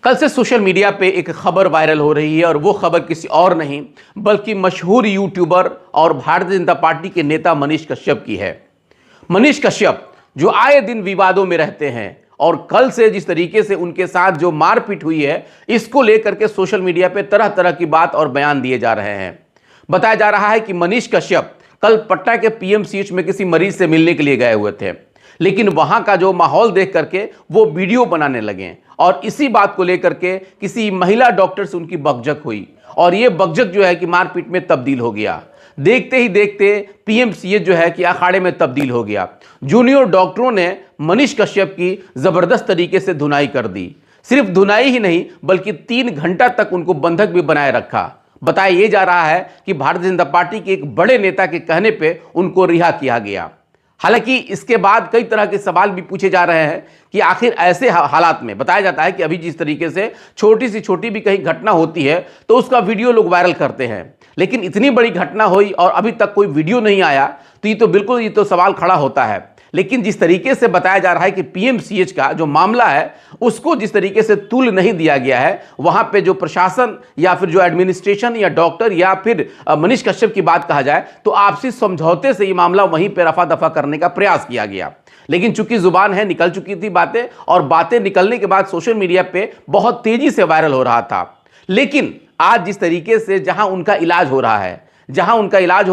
कल से social media पे एक खबर वायरल हो रही है और वो खबर किसी और नहीं बल्कि मशहूर यूट्यूबर और भारतीय जनता पार्टी के नेता मनीष कश्यप की है। मनीष कश्यप जो आए दिन विवादों में रहते हैं और कल से जिस तरीके से उनके साथ जो मारपीट हुई है, इसको लेकर के सोशल मीडिया पे तरह तरह की बात और बयान दिए जा रहे हैं। बताया जा रहा है कि मनीष कश्यप कल पटना के पीएमसीएच में किसी मरीज से मिलने के लिए गए हुए थे, लेकिन वहां का जो माहौल देख करके वो वीडियो बनाने लगे और इसी बात को लेकर के किसी महिला डॉक्टर से उनकी बकझक हुई और ये बकझक जो है कि मारपीट में तब्दील हो गया। देखते ही देखते पीएमसीएच जो है कि अखाड़े में तब्दील हो गया। जूनियर डॉक्टरों ने मनीष कश्यप की जबरदस्त तरीके से धुनाई कर दी। सिर्फ धुनाई ही नहीं बल्कि 3 घंटा तक उनको बंधक भी बनाए रखा। बताया यह जा रहा है कि भारतीय जनता पार्टी के एक बड़े नेता के कहने पे उनको रिहा किया गया। हालांकि इसके बाद कई तरह के सवाल भी पूछे जा रहे हैं कि आखिर ऐसे हालात में बताया जाता है कि अभी जिस तरीके से छोटी सी छोटी भी कहीं घटना होती है तो उसका वीडियो लोग वायरल करते हैं, लेकिन इतनी बड़ी घटना हुई और अभी तक कोई वीडियो नहीं आया तो ये तो सवाल खड़ा होता है। लेकिन जिस तरीके से बताया जा रहा है कि पीएमसीएच का जो मामला है उसको जिस तरीके से तुल नहीं दिया गया है, वहां पे जो प्रशासन या फिर जो एडमिनिस्ट्रेशन या डॉक्टर या फिर मनीष कश्यप की बात कहा जाए तो आपसी समझौते से ये मामला वहीं पे रफा दफा करने का प्रयास किया गया। लेकिन चूंकि जुबान है, निकल चुकी थी बातें और बातें निकलने के बाद सोशल मीडिया पे बहुत तेजी से वायरल हो रहा था। लेकिन आज जिस तरीके से जहां उनका इलाज हो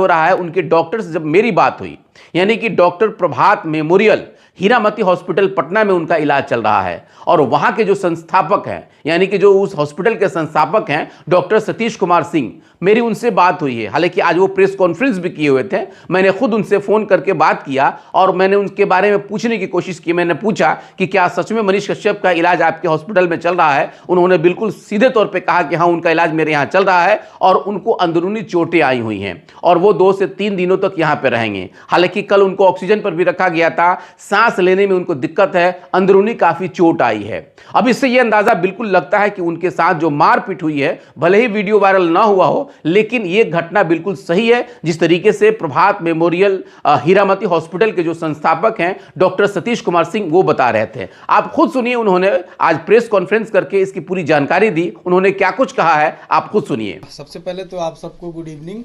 रहा है उनके डॉक्टर से जब मेरी बात हुई, यानी कि डॉक्टर प्रभात मेमोरियल हीरामती हॉस्पिटल पटना में उनका इलाज चल रहा है और वहां के जो संस्थापक हैं, यानी कि जो उस हॉस्पिटल के संस्थापक हैं डॉक्टर सतीश कुमार सिंह, मेरी उनसे बात हुई है। हालांकि आज वो प्रेस कॉन्फ्रेंस भी किए हुए थे, मैंने खुद उनसे फोन करके बात किया और मैंने उनके बारे में पूछने की कोशिश की। मैंने पूछा कि क्या सच में मनीष कश्यप का इलाज आपके हॉस्पिटल में चल रहा है। उन्होंने बिल्कुल सीधे तौर पर कहा कि हाँ, उनका इलाज मेरे यहाँ चल रहा है और उनको अंदरूनी चोटें आई हुई हैं और वो 2 से 3 दिनों तक यहाँ पे रहेंगे। हालांकि कल उनको ऑक्सीजन पर भी रखा गया था, सांस लेने में उनको दिक्कत है, अंदरूनी काफी चोट आई है। अब इससे यह अंदाजा बिल्कुल लगता है कि उनके साथ जो मारपीट हुई है, भले ही वीडियो वायरल ना हुआ हो, लेकिन यह घटना बिल्कुल सही है। जिस तरीके से प्रभात मेमोरियल हीरामती हॉस्पिटल के जो संस्थापक हैं डॉक्टर सतीश कुमार सिंह वो बता रहे थे, आप खुद सुनिए। उन्होंने आज प्रेस कॉन्फ्रेंस करके इसकी पूरी जानकारी दी, उन्होंने क्या कुछ कहा है आप खुद सुनिए। सबसे पहले तो आप सबको गुड इवनिंग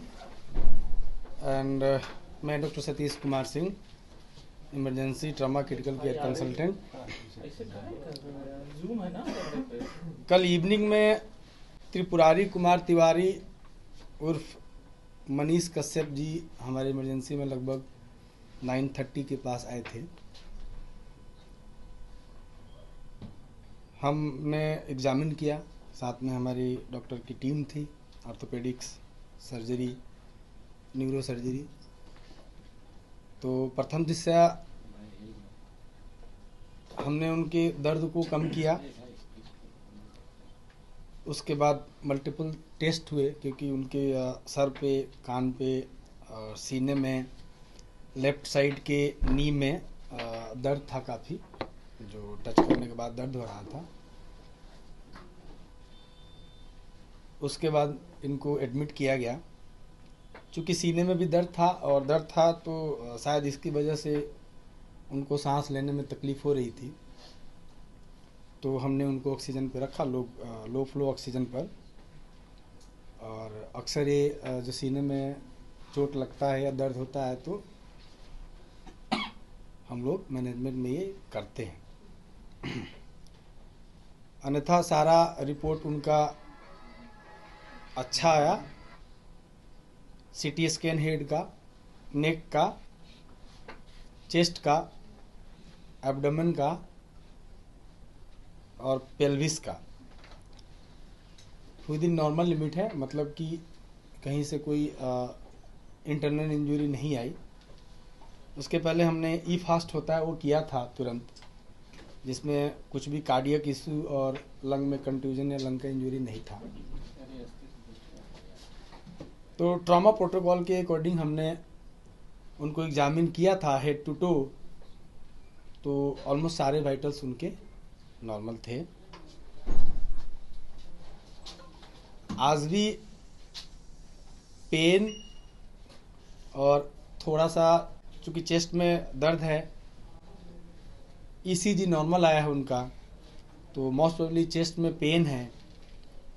एंड मैं doctor Satish Kumar Singh, emergency trauma critical care consultant. कल इवनिंग में त्रिपुरारी कुमार तिवारी उर्फ मनीष कश्यप जी हमारे इमरजेंसी में लगभग 9:30 के पास आए थे। हमने एग्जामिन किया, साथ में हमारी डॉक्टर की टीम थी, ऑर्थोपेडिक्स, सर्जरी, न्यूरो सर्जरी। तो प्रथम दृष्टया हमने उनके दर्द को कम किया। उसके बाद मल्टीपल टेस्ट हुए क्योंकि उनके सर पे, कान पे, सीने में, लेफ्ट साइड के नी में दर्द था काफ़ी, जो टच करने के बाद दर्द हो रहा था। उसके बाद इनको एडमिट किया गया। चूँकि सीने में भी दर्द था तो शायद इसकी वजह से उनको सांस लेने में तकलीफ़ हो रही थी, तो हमने उनको ऑक्सीजन पे रखा, लो फ्लो ऑक्सीजन पर। और अक्सर ये जो सीने में चोट लगता है या दर्द होता है तो हम लोग मैनेजमेंट में ये करते हैं। अन्यथा सारा रिपोर्ट उनका अच्छा आया। सीटी स्कैन हेड का, नेक का, चेस्ट का, एब्डोमेन का और पेल्विस का विद इन नॉर्मल लिमिट है, मतलब कि कहीं से कोई इंटरनल इंजरी नहीं आई। उसके पहले हमने ई फास्ट होता है वो किया था तुरंत, जिसमें कुछ भी कार्डियक इशू और लंग में कंट्यूजन या लंग का इंजरी नहीं था। तो ट्रॉमा प्रोटोकॉल के अकॉर्डिंग हमने उनको एग्जामिन किया था हेड टू टो, तो ऑलमोस्ट सारे वाइटल्स उनके नॉर्मल थे। आज भी पेन और थोड़ा सा चूँकि चेस्ट में दर्द है, ईसीजी नॉर्मल आया है उनका, तो मोस्ट प्रोबेबली चेस्ट में पेन है,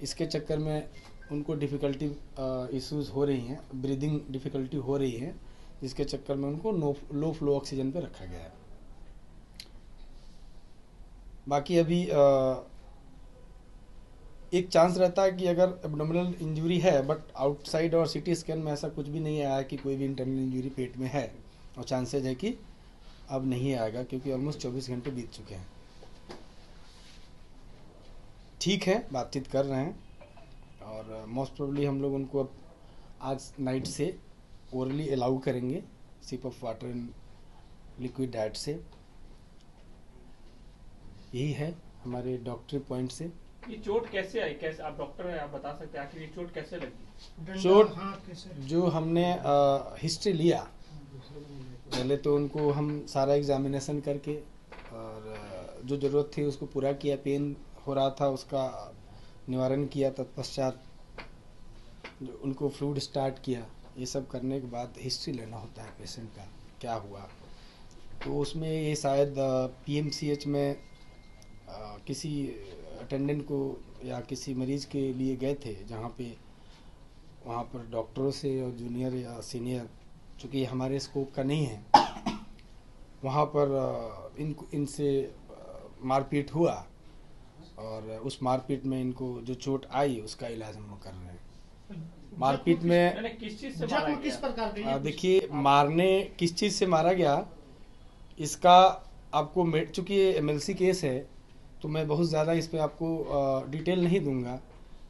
इसके चक्कर में उनको डिफ़िकल्टी इश्यूज हो रही हैं, ब्रीदिंग डिफ़िकल्टी हो रही है, जिसके चक्कर में उनको लो फ्लो ऑक्सीजन पे रखा गया है। बाकी अभी एक चांस रहता है कि अगर एब्डोमिनल इंजरी है, बट आउटसाइड और सीटी स्कैन में ऐसा कुछ भी नहीं आया कि कोई भी इंटरनल इंजरी पेट में है, और चांसेज है कि अब नहीं आएगा क्योंकि ऑलमोस्ट 24 घंटे बीत चुके हैं। ठीक है, बातचीत कर रहे हैं और मोस्ट प्रोबेबली हम लोग उनको अब आज नाइट से ओरली अलाउ करेंगे sip of water and liquid diet से। यही है हमारे डॉक्टरी पॉइंट से। ये चोट कैसे आई, कैसे, आप डॉक्टर हैं, आप बता सकते हैं आखिर ये चोट कैसे लगी? चोट जो हमने हिस्ट्री लिया, पहले तो उनको हम सारा एग्जामिनेशन करके और जो ज़रूरत थी उसको पूरा किया, पेन हो रहा था उसका निवारण किया, तत्पश्चात उनको फ्लूइड स्टार्ट किया। ये सब करने के बाद हिस्ट्री लेना होता है पेशेंट का क्या हुआ। तो उसमें ये शायद पीएमसीएच में किसी अटेंडेंट को या किसी मरीज के लिए गए थे, जहाँ पे वहाँ पर डॉक्टरों से और जूनियर या सीनियर, चूँकि हमारे स्कोप का नहीं है, वहाँ पर इनसे मारपीट हुआ और उस मारपीट में इनको जो चोट आई उसका इलाज हम लोग कर रहे हैं। मारपीट में किस चीज से मारा किस प्रकार गया? का? देखिए, मारने किस चीज़ से मारा गया इसका आपको चूँकि ये एमएलसी केस है तो मैं बहुत ज़्यादा इस पे आपको डिटेल नहीं दूंगा,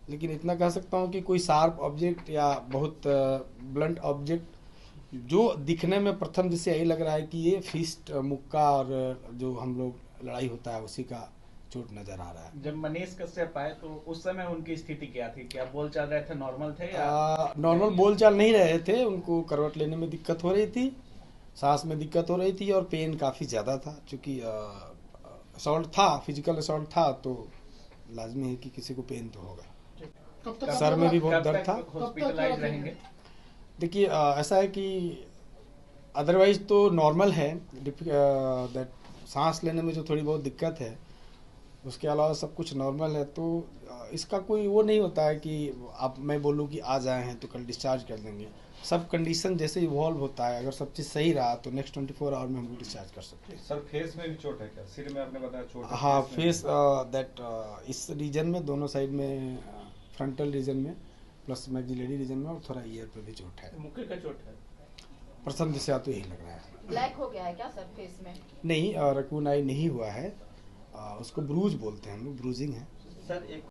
लेकिन इतना कह सकता हूँ कि कोई शार्प ऑब्जेक्ट या बहुत ब्लंट ऑब्जेक्ट जो दिखने में प्रथम जिससे यही लग रहा है कि ये फिस्ट, मुक्का और जो हम लोग लड़ाई होता है उसी का चोट नजर आ रहा है। जब मनीष कश्यप आए तो उस समय उनकी स्थिति क्या थी? क्या बोल चल रहे थे, नॉर्मल थे या नॉर्मल बोलचाल नहीं रहे थे, उनको करवट लेने में दिक्कत हो रही थी, सांस में दिक्कत हो रही थी और पेन काफ़ी ज़्यादा था। चूँकि असॉल्ट था, फिजिकल असॉल्ट था, तो लाजमी है कि किसी को पेन तो होगा। कब तक सर में भी बहुत कब दर्द तक था। हॉस्पिटलाइज रहेंगे? देखिए, ऐसा है कि अदरवाइज तो नॉर्मल है, दैट सांस लेने में जो थोड़ी बहुत दिक्कत है, उसके अलावा सब कुछ नॉर्मल है। तो इसका कोई वो नहीं होता है कि आप मैं बोलूँ कि आज आए हैं तो कल डिस्चार्ज कर देंगे। सब कंडीशन जैसे इवॉल्व होता है, अगर सब चीज़ सही रहा तो नेक्स्ट 24 आवर में हम डिस्चार्ज कर सकते हैं। सर फेस में भी चोट है क्या? सिर में आपने बताया चोट है, हाँ, फेस में फेस दैट इस रीजन में, दोनों साइड में, फ्रंटल रीजन में प्लस मैक्सिलरी रीजन में और थोड़ा ईयर पे भी चोट है। मुक्के का चोट है? प्रथम दिशा तो यही लग रहा है। ब्लैक हो गया है क्या सर फेस में? नहीं, रकून आई नहीं हुआ है, उसको ब्रूज बोलते हैं हम लोग, ब्रूजिंग है। सर एक